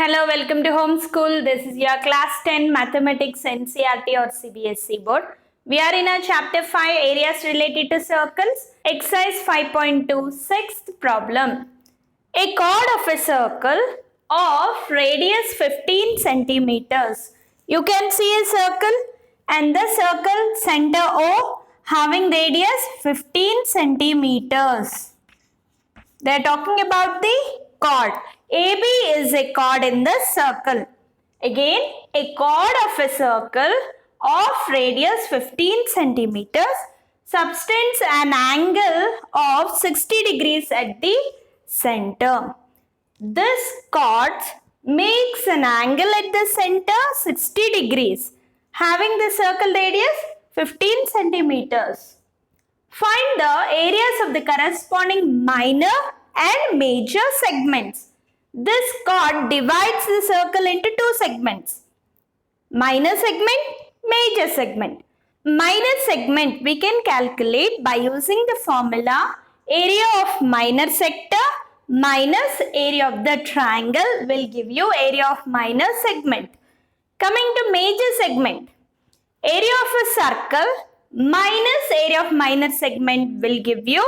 Hello, welcome to Home School. This is your class 10 Mathematics NCERT or CBSE board. We are in our chapter 5 areas related to circles. Exercise 5.2 sixth problem. A chord of a circle of radius 15 centimeters. You can see a circle and the circle center O having radius 15 centimeters. They are talking about the chord. AB is a chord in the circle. Again, a chord of a circle of radius 15 centimeters subtends an angle of 60 degrees at the center. This chord makes an angle at the center 60 degrees having the circle radius 15 centimeters. Find the areas of the corresponding minor and major segments. This chord divides the circle into two segments. Minor segment, major segment. Minor segment we can calculate by using the formula area of minor sector minus area of the triangle will give you area of minor segment. Coming to major segment, area of a circle minus area of minor segment will give you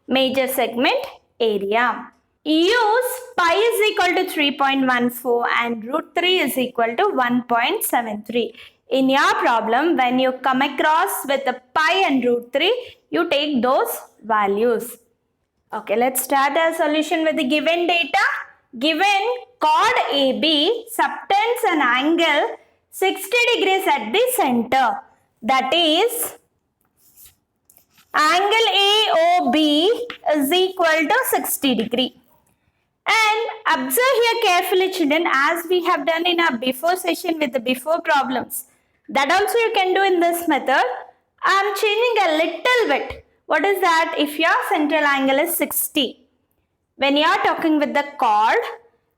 major segment area. Use pi is equal to 3.14 and root 3 is equal to 1.73. In your problem, when you come across with the pi and root 3, you take those values. Okay, let's start our solution with the given data. Given chord AB subtends an angle 60 degrees at the center. That is, angle AOB is equal to 60 degree. And observe here carefully, children, as we have done in our before session with the before problems. That also you can do in this method. I am changing a little bit. What is that? If your central angle is 60, when you are talking with the chord,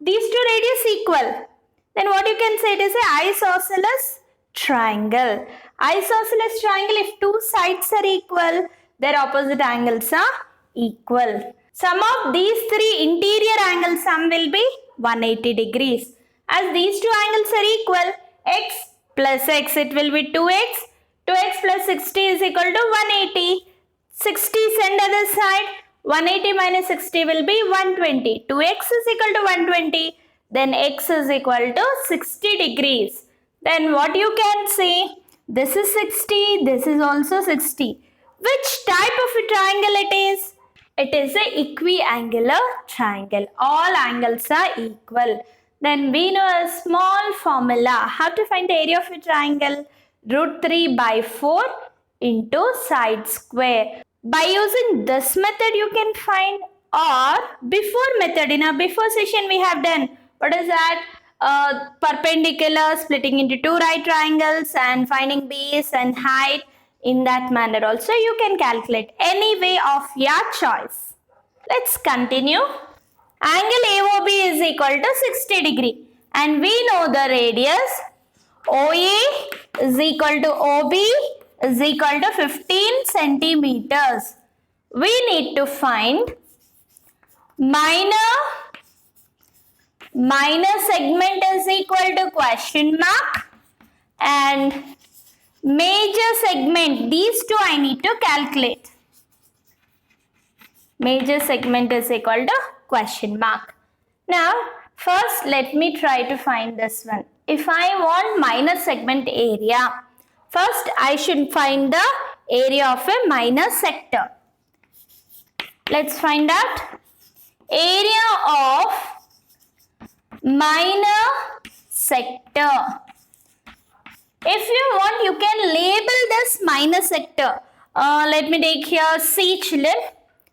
these two radius equal. Then what you can say, it is an isosceles triangle. Isosceles triangle, if two sides are equal, their opposite angles are equal. Sum of these three interior angle sum will be 180 degrees. As these two angles are equal, x plus x, it will be 2x. 2x plus 60 is equal to 180. 60 send other side. 180 minus 60 will be 120. 2x is equal to 120. Then x is equal to 60 degrees. Then what you can say? This is 60. This is also 60. Which type of a triangle it is? It is an equiangular triangle. All angles are equal. Then we know a small formula. How to find the area of a triangle? Root 3 by 4 into side square. By using this method you can find, or before method. In our before session we have done, what is that? Perpendicular, splitting into two right triangles and finding base and height. In that manner also you can calculate any way of your choice. Let's continue. Angle AOB is equal to 60 degree and we know the radius OA is equal to OB is equal to 15 centimeters. We need to find minor segment is equal to question mark and major segment, these two I need to calculate. Major segment is equal to question mark. Now, first let me try to find this one. If I want minor segment area, first I should find the area of a minor sector. Let's find out. Area of minor sector. If you want, you can label this minor sector. Let me take here C, children.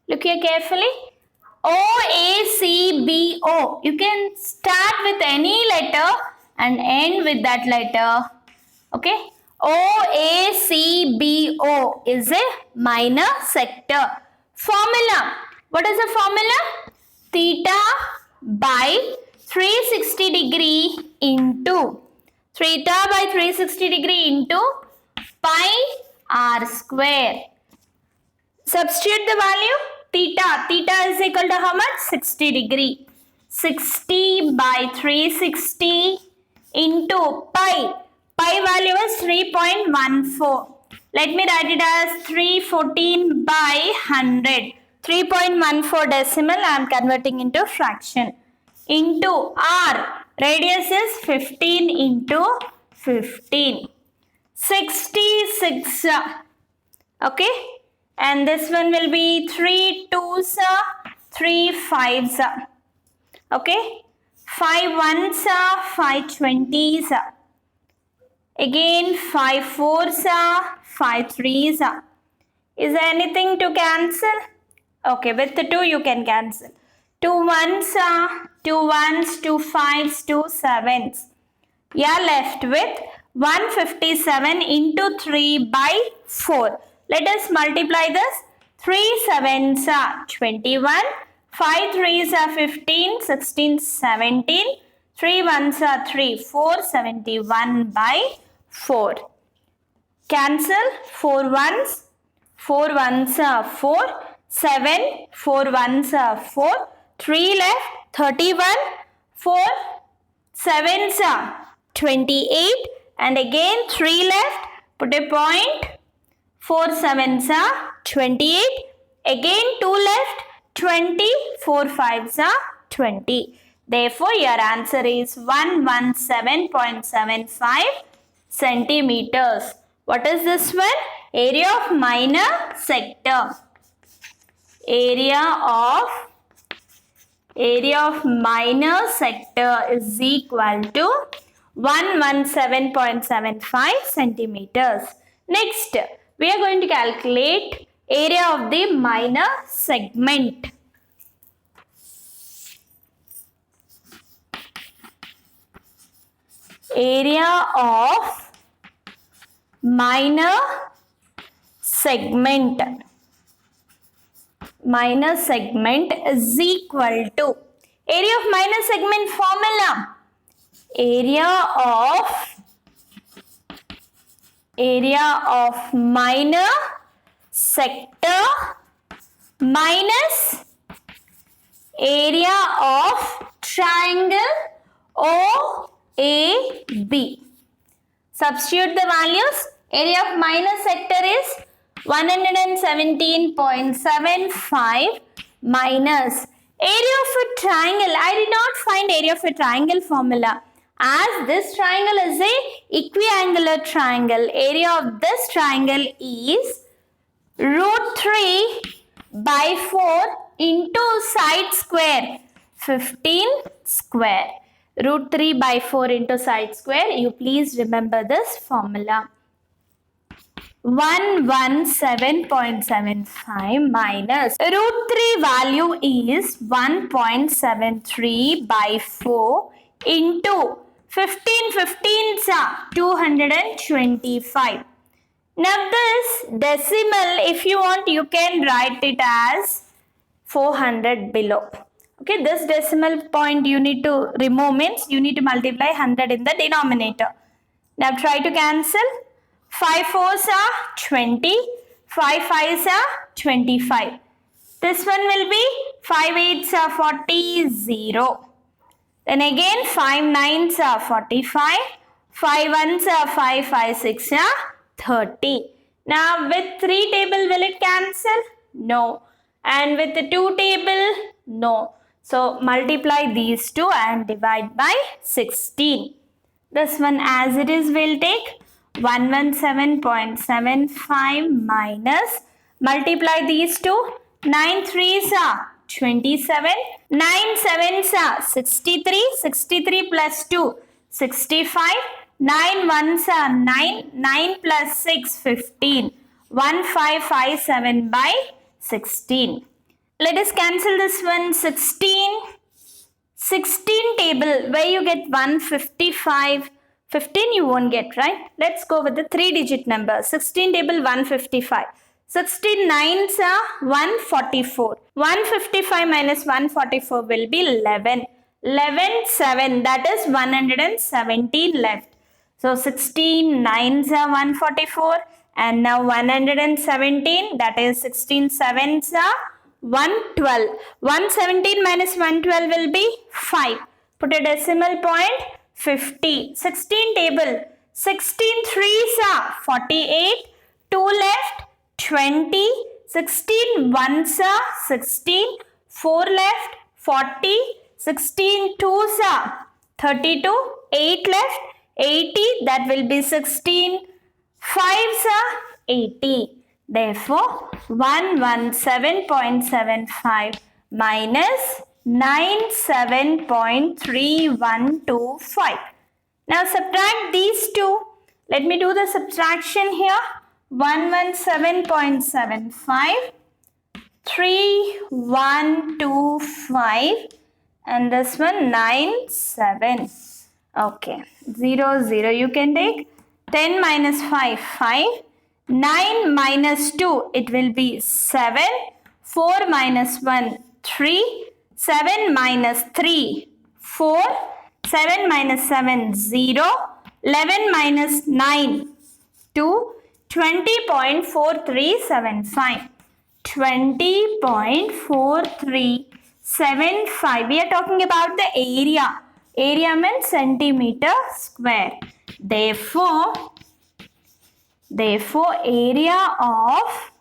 Look here carefully. OACBO. You can start with any letter and end with that letter. Okay. OACBO is a minor sector. Formula. What is the formula? Theta by 360 degree into theta by 360 degree into pi r square. Substitute the value. Theta is equal to how much? 60 degree. 60 by 360 into pi. Pi value is 3.14. Let me write it as 314 by 100. 3.14 decimal I am converting into fraction. Into r. Radius is 15 into 15. 66. Okay. And this one will be 3 2s, 3 5s. Okay. 5 1s, 5 20s. Again 5 4s, 5 3s. Is there anything to cancel? Okay, with the 2 you can cancel. 2 1s, 2 1s, 2 5s, 2 7s. You are left with 157 into 3 by 4. Let us multiply this. 3 7s are 21, 5 3s are 15, 16, 17, 3 1s are 3, 4, 71 by 4. Cancel 4 1s, 4 1s are 4, 7, 4 1s are 4, 3 left, 31, 4 7s are 28, and again 3 left, put a point, 4 7s are 28, again 2 left, 20, 4 5s are 20. Therefore, your answer is 117.75 centimeters. What is this one? Area of minor sector. Area of minor sector is equal to 117.75 centimeters. Next, we are going to calculate area of the minor segment. Area of minor segment. Minor segment is equal to area of minor segment formula. Area of minor sector minus area of triangle OAB. Substitute the values. Area of minor sector is 117.75 minus area of a triangle. I did not find area of a triangle formula. As this triangle is a equiangular triangle, area of this triangle is root 3 by 4 into side square 15 square. Root 3 by 4 into side square. You please remember this formula. 117.75 minus root 3 value is 1.73 by 4 into 15 15s are 225. Now this decimal, if you want, you can write it as 400 below. Okay, this decimal point you need to remove, means you need to multiply 100 in the denominator. Now try to cancel. 5 4s are 20, 5 5s are 25. This one will be 5 8s are 40, 0. Then again 5 9s are 45, 5 1s are 5, 5 6 are 30. Now with 3 table will it cancel? No. And with the 2 table? No. So multiply these two and divide by 16. This one as it is will take 117.75 minus, multiply these two, 9 3s are 27, 9 7s are 63, 63 plus 2, 65, 9 1s are 9, 9 plus 6, 15, 1557 by 16. Let us cancel this one. 16 table where you get 155, 15 you won't get, right? Let's go with the 3-digit number. 16 table 155. 16 9s are 144. 155 minus 144 will be 11. 11 7, that is 117 left. So 16 9s are 144 and now 117, that is 16 7s are 112. 117 minus 112 will be 5. Put a decimal point. 50. 16 table. 16 threes are 48. 2 left. 20. 16 ones are 16. 4 left. 40. 16 twos are 32. 8 left. 80. That will be 16 fives are 80. Therefore, 117.75 minus 97.3125. Now subtract these two. Let me do the subtraction here. 117.75, 3125, and this one 97. Okay, 0, 0. You can take 10 minus 5, 5. 9 minus 2, it will be 7. 4 minus 1, 3. 7 minus 3, 4. 7 minus 7, 0. 11 minus 9, 2. 20.4375. 20.4375. We are talking about the area. Area means centimeter square. Therefore, area of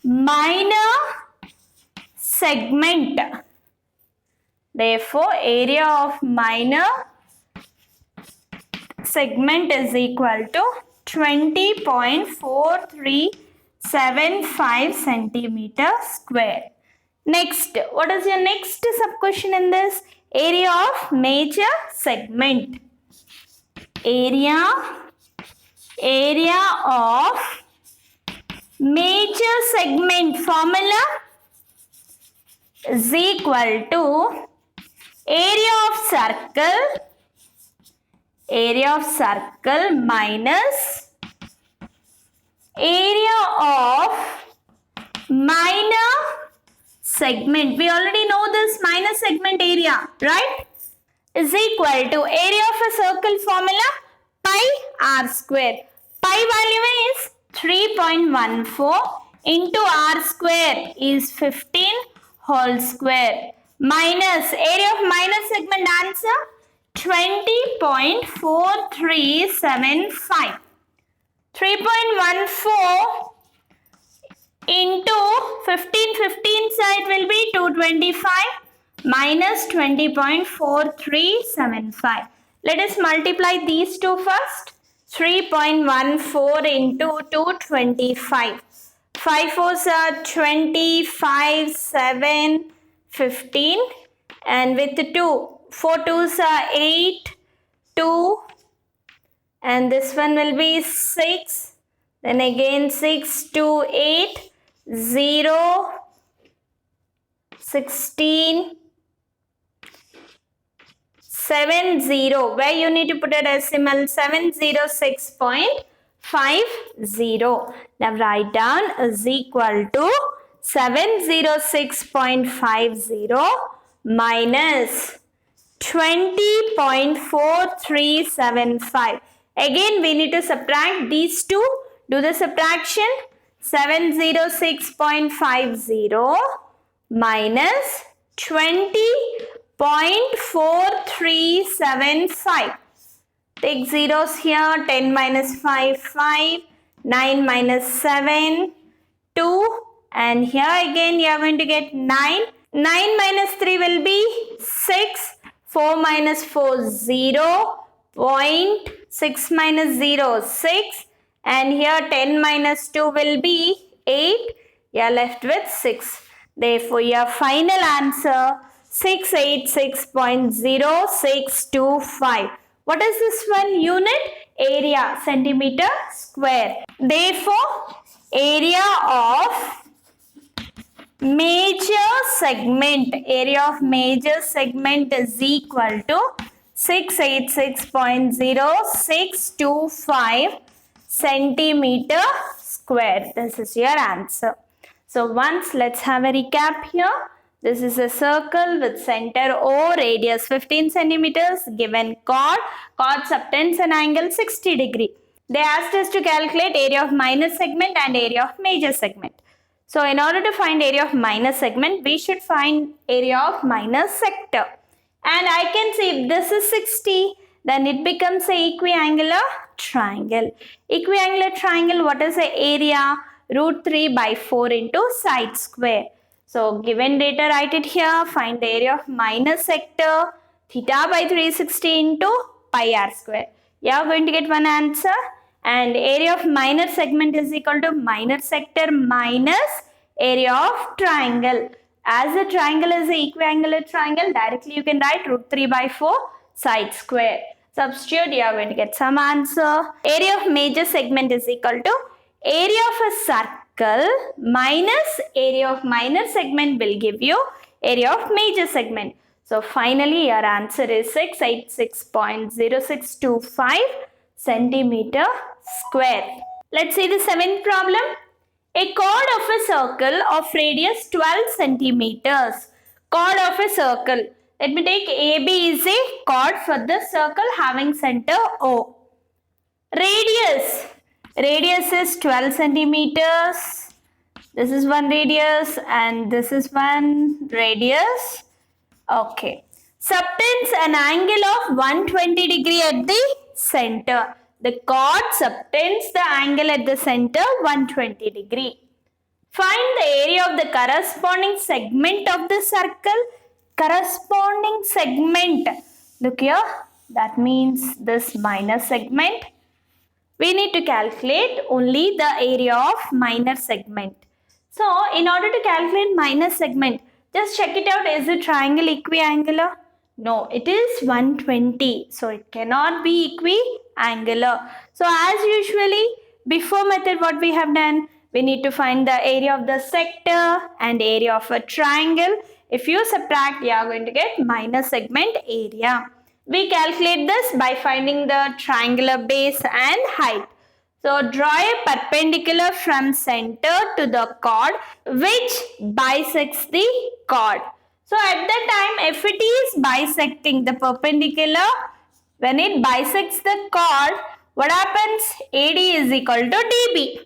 minor segment. Therefore, area of minor segment is equal to 20.4375 centimeter square. Next, what is your next sub-question in this? Area of major segment. Area of major segment formula is equal to area of circle minus area of minor segment. We already know this minor segment area, right? Is equal to area of a circle formula pi r square. Pi value is 3.14 into r square is 15 whole square minus area of minor segment answer 20.4375. 3.14 into 15 side will be 225 minus 20.4375. Let us multiply these two first. 3.14 into 225. 5 4s are 25, 7, 15. And with 2, 4 2s are 8, 2. And this one will be 6. Then again 6, 2, 8, 0, 16, 70. Where you need to put a decimal 706.50. Now write down is equal to 706.50 minus 20.4375. Again we need to subtract these two. Do the subtraction. 706.50 minus 20.4375. Take zeros here. 10 minus 5, 5. 9 minus 7, 2. And here again you are going to get 9. 9 minus 3 will be 6. 4 minus 4, 0. 0.6 minus 0, 6. And here 10 minus 2 will be 8. You are left with 6. Therefore, your final answer 686.0625. What is this one? Unit area, centimeter square. Therefore, area of major segment is equal to 686.0625 centimeter square. This is your answer. So once let's have a recap here. This is a circle with center O, radius 15 centimeters, given chord subtends an angle 60 degree. They asked us to calculate area of minor segment and area of major segment. So in order to find area of minor segment, we should find area of minor sector. And I can see if this is 60, then it becomes a equiangular triangle. Equiangular triangle, what is the area? Root 3 by 4 into side square. So given data, write it here. Find the area of minor sector. Theta by 360 into pi r square. You are going to get one answer. And area of minor segment is equal to minor sector minus area of triangle. As the triangle is an equiangular triangle, directly you can write root 3 by 4 side square. Substitute, you are going to get some answer. Area of major segment is equal to area of a circle minus area of minor segment will give you area of major segment. So finally your answer is 686.0625 centimeter square. Let's see the seventh problem. A chord of a circle of radius 12 centimeters. Chord of a circle. Let me take AB is a chord for the circle having center O. Radius. Radius is 12 centimeters. This is one radius and this is one radius. Okay. Subtends an angle of 120 degree at the center. The chord subtends the angle at the center 120 degree. Find the area of the corresponding segment of the circle. Corresponding segment. Look here. That means this minor segment. We need to calculate only the area of minor segment. So, in order to calculate minor segment, just check it out. Is the triangle equiangular? No, it is 120. So, it cannot be equiangular. So, as usually, before method what we have done, we need to find the area of the sector and area of a triangle. If you subtract, you are going to get minor segment area. We calculate this by finding the triangular base and height. So draw a perpendicular from center to the chord which bisects the chord. So at that time, if it is bisecting the perpendicular, when it bisects the chord, what happens? AD is equal to DB.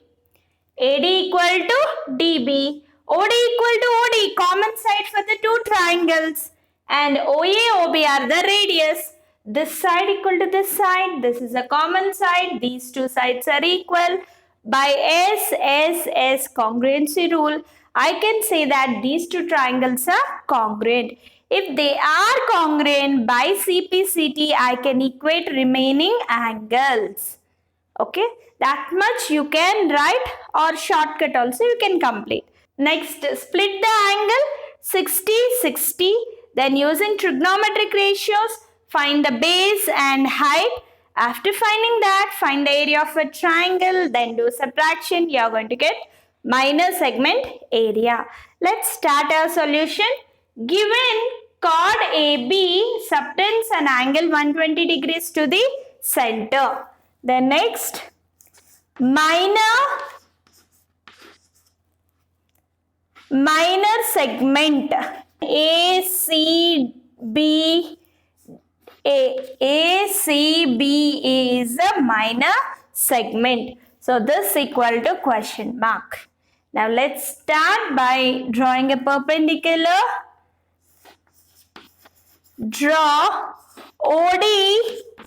AD equal to DB. OD equal to OD, common side for the two triangles. And OA, OB are the radius. This side equal to this side. This is a common side. These two sides are equal. By S congruency rule, I can say that these two triangles are congruent. If they are congruent by CP/CT, I can equate remaining angles. Okay, that much you can write, or shortcut also you can complete. Next, split the angle 60-60. Then using trigonometric ratios, find the base and height. After finding that, find the area of a triangle. Then do subtraction. You are going to get minor segment area. Let's start our solution. Given chord AB subtends an angle 120 degrees to the center. Then next, minor segment ACB is a minor segment. So this equal to question mark. Now let's start by drawing a perpendicular. Draw OD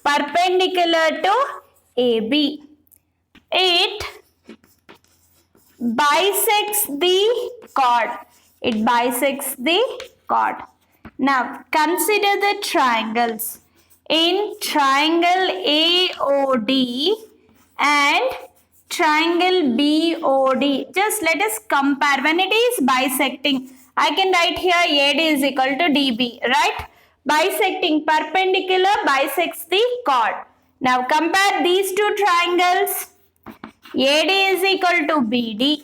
perpendicular to AB. It bisects the chord. It bisects the chord. Now consider the triangles. In triangle AOD and triangle BOD, just let us compare. When it is bisecting, I can write here AD is equal to DB, right? Bisecting, perpendicular bisects the chord. Now compare these two triangles. AD is equal to BD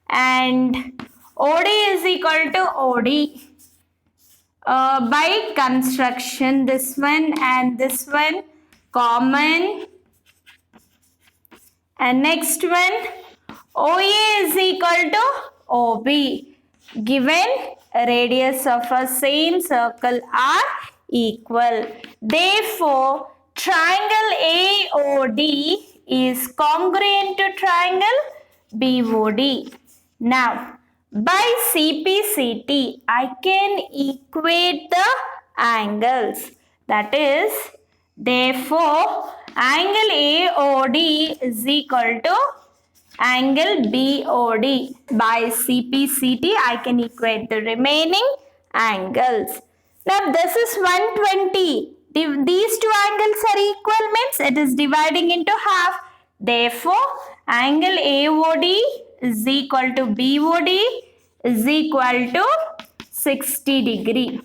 and OD is equal to OD. By construction, this one and this one common, and next one OA is equal to OB. Given radius of a same circle are equal. Therefore, triangle AOD is congruent to triangle BOD. Now, by CPCT, I can equate the angles. That is, therefore, angle AOD is equal to angle BOD. By CPCT, I can equate the remaining angles. Now, this is 120. These two angles are equal means it is dividing into half. Therefore, angle AOD is equal to BOD is equal to 60 degree.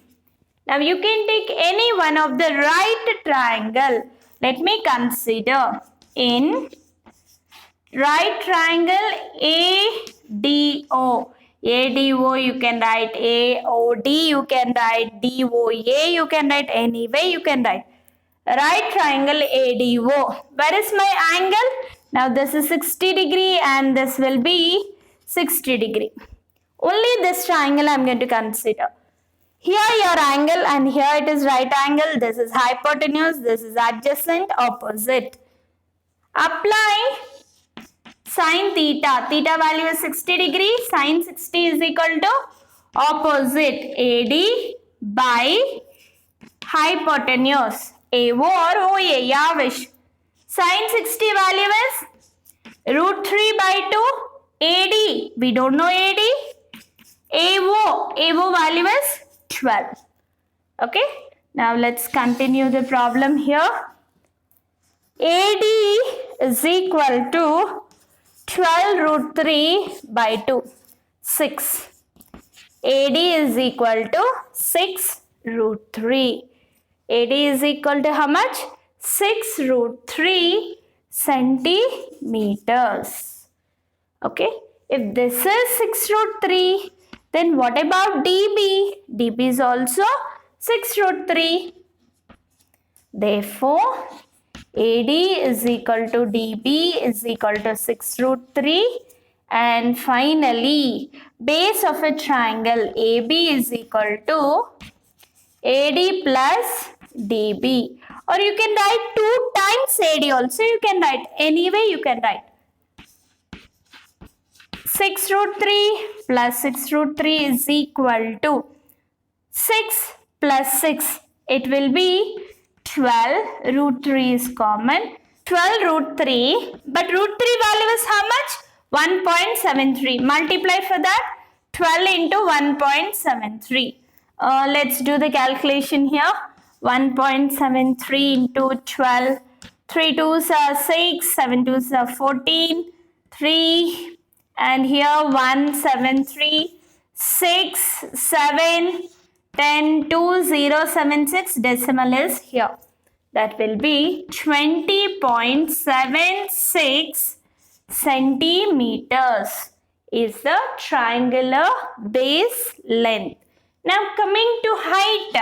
Now you can take any one of the right triangle. Let me consider in right triangle ADO. ADO you can write, AOD you can write, DOA you can write, any way you can write. Right triangle ADO. Where is my angle? Now this is 60 degree and this will be 60 degree. Only this triangle I am going to consider. Here your angle and here it is right angle. This is hypotenuse. This is adjacent, opposite. Apply sin theta. Theta value is 60 degree. Sin 60 is equal to opposite AD by hypotenuse. AO or OA. Yavish. Sin 60 value is root 3 by 2. AD. We don't know AD. AO value is 12. Okay. Now let's continue the problem here. AD is equal to 12 root 3 by 2. 6. AD is equal to 6 root 3. AD is equal to how much? 6 root 3 centimeters. Okay. If this is 6 root 3, then what about DB? DB is also 6 root 3. Therefore, AD is equal to DB is equal to 6 root 3. And finally, base of a triangle AB is equal to AD plus DB. Or you can write 2 times AD also. You can write any way you can write. 6 root 3 plus 6 root 3 is equal to 6 plus 6. It will be 12. Root 3 is common. 12 root 3. But root 3 value is how much? 1.73. Multiply for that. 12 into 1.73. Let's do the calculation here. 1.73 into 12. 3 2s are 6. 7 2s are 14. 3. And here 1, 7, 3, 6, 7, 10, 2, 0, 7, 6. Decimal is here. That will be 20.76 centimeters is the triangular base length. Now coming to height.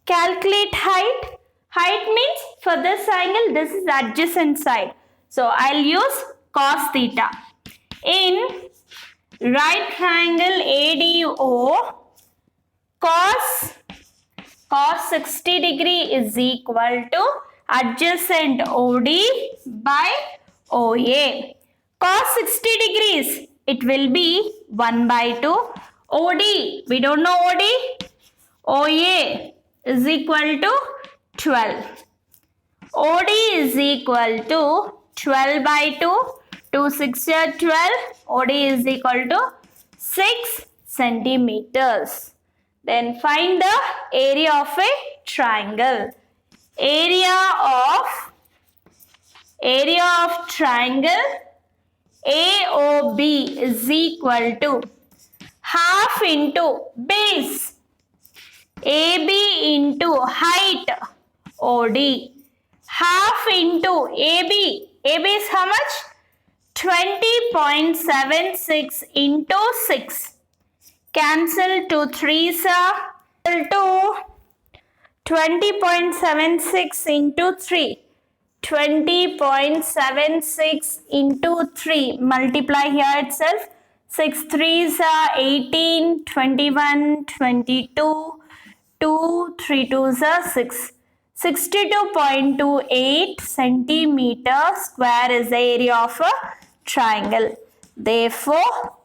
Calculate height. Height means for this angle, this is adjacent side. So I'll use cos theta. In right triangle ADO, cos 60 degree is equal to adjacent OD by OA. Cos 60 degrees, it will be 1 by 2. OD, we don't know OD. OA is equal to 12. OD is equal to 12 by 2. 2 6 are 12. OD is equal to 6 centimeters. Then find the area of a triangle. Area of triangle AOB is equal to half into base AB into height OD. Half into AB. AB is how much? 20.76 into 6. Cancel 2 3s are to 20.76 into 3. 20.76 into 3. Multiply here itself. 6 3s are 18, 21, 22, 2, 3 2s are 6. 62.28 centimeter square is the area of a triangle. Therefore,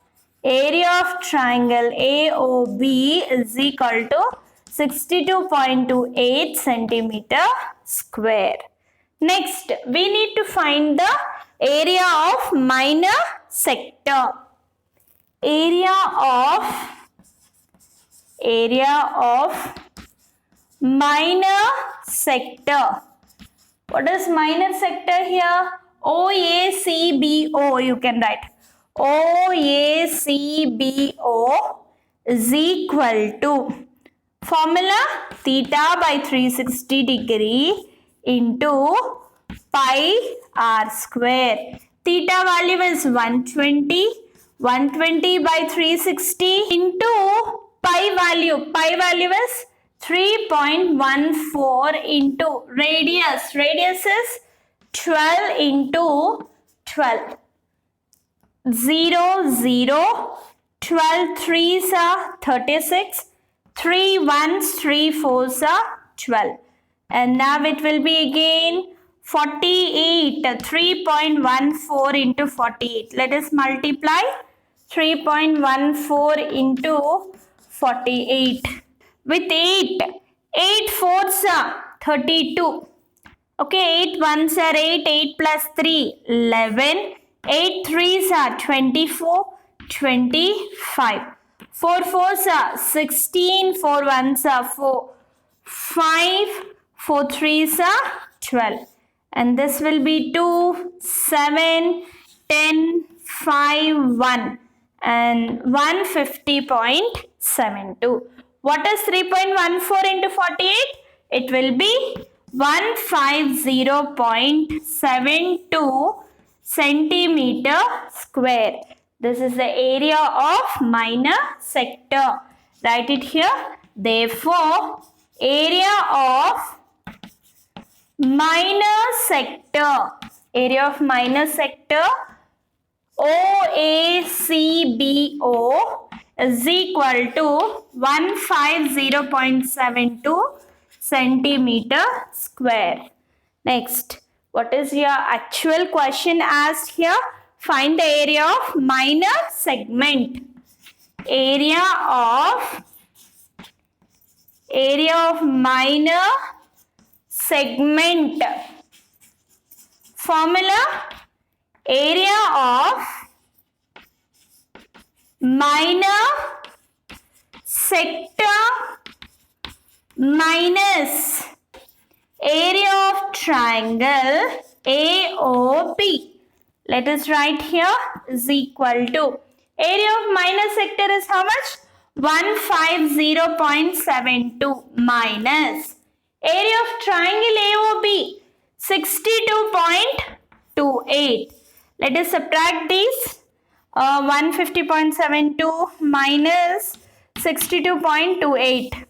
area of triangle AOB is equal to 62.28 centimeter square. Next, we need to find the area of minor sector. Area of minor sector. What is minor sector here? OACBO, you can write. OACBO is equal to formula theta by 360 degree into pi r square. Theta value is 120. 120 by 360 into pi value is 3.14 into radius is 12 into 12. 0, 0, 12 3s are 36, 3 1s, 3 4s are 12. And now it will be again 48, 3.14 into 48. Let us multiply 3.14 into 48 with 8. 8 4s are 32. Okay, 8 1s are 8, 8 plus 3, 11. 8 3s are 24, 25. 4 4s are 16, 4 1s are 4, 5, 4 3s are 12. And this will be 2, 7, 10, 5, 1 and 150.72. What is 3.14 into 48? It will be 150.72 centimeter square. This is the area of minor sector. Write it here. Therefore, area of minor sector OACBO is equal to 150.72 centimeter square. Next, what is your actual question asked here? Find the area of minor segment. Area of minor segment. Formula: area of minor sector minus area of triangle AOB. Let us write here is equal to area of minor sector is how much? 150.72 minus area of triangle AOB 62.28. Let us subtract these. 150.72 minus 62.28.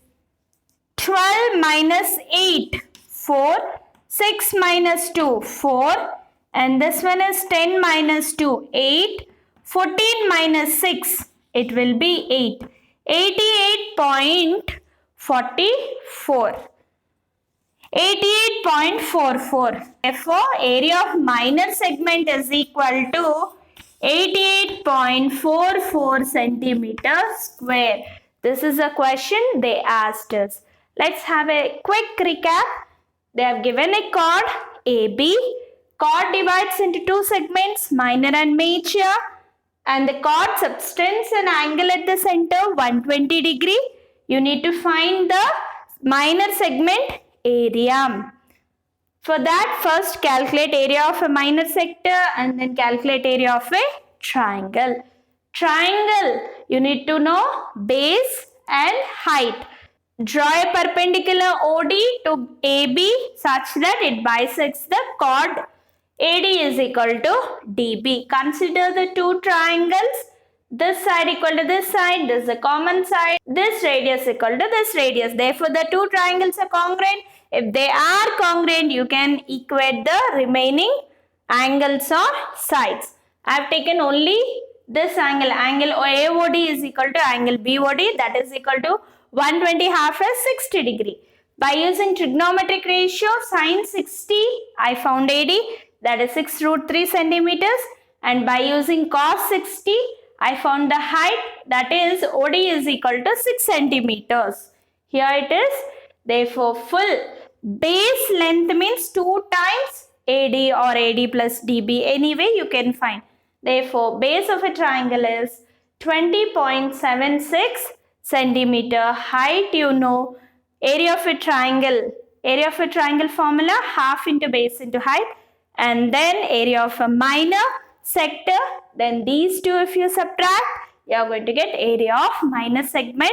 12 minus 8, 4. 6 minus 2, 4. And this one is 10 minus 2, 8. 14 minus 6, it will be 8. 88.44. 88.44. Therefore, area of minor segment is equal to 88.44 centimeter square. This is a question they asked us. Let's have a quick recap. They have given a chord AB. Chord divides into two segments, minor and major. And the chord subtends an angle at the center, 120 degree. You need to find the minor segment area. For that, first calculate area of a minor sector and then calculate area of a triangle. Triangle, you need to know base and height. Draw a perpendicular OD to AB such that it bisects the chord AD is equal to DB. Consider the two triangles. This side equal to this side, this is a common side, this radius equal to this radius. Therefore, the two triangles are congruent. If they are congruent, you can equate the remaining angles or sides. I have taken only this angle. Angle AOD is equal to angle BOD, that is equal to 120 half as 60 degree. By using trigonometric ratio, sin 60, I found AD, that is 6 root 3 centimeters. and by using cos 60, I found the height, that is OD is equal to 6 centimeters. Here it is. Therefore, full base length means 2 times AD or AD plus DB. Anyway, you can find. Therefore, base of a triangle is 20.76 centimeter. Height, you know. Area of a triangle formula, half into base into height, and then area of a minor sector, then these two if you subtract, you are going to get area of minor segment.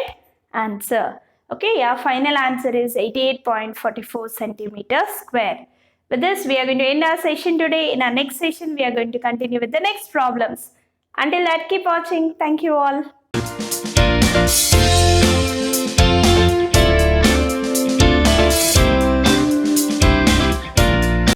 Answer. Okay, your final answer is 88.44 centimeters square. With this, we are going to end our session today. In our next session, we are going to continue with the next problems. Until that, keep watching. Thank you all.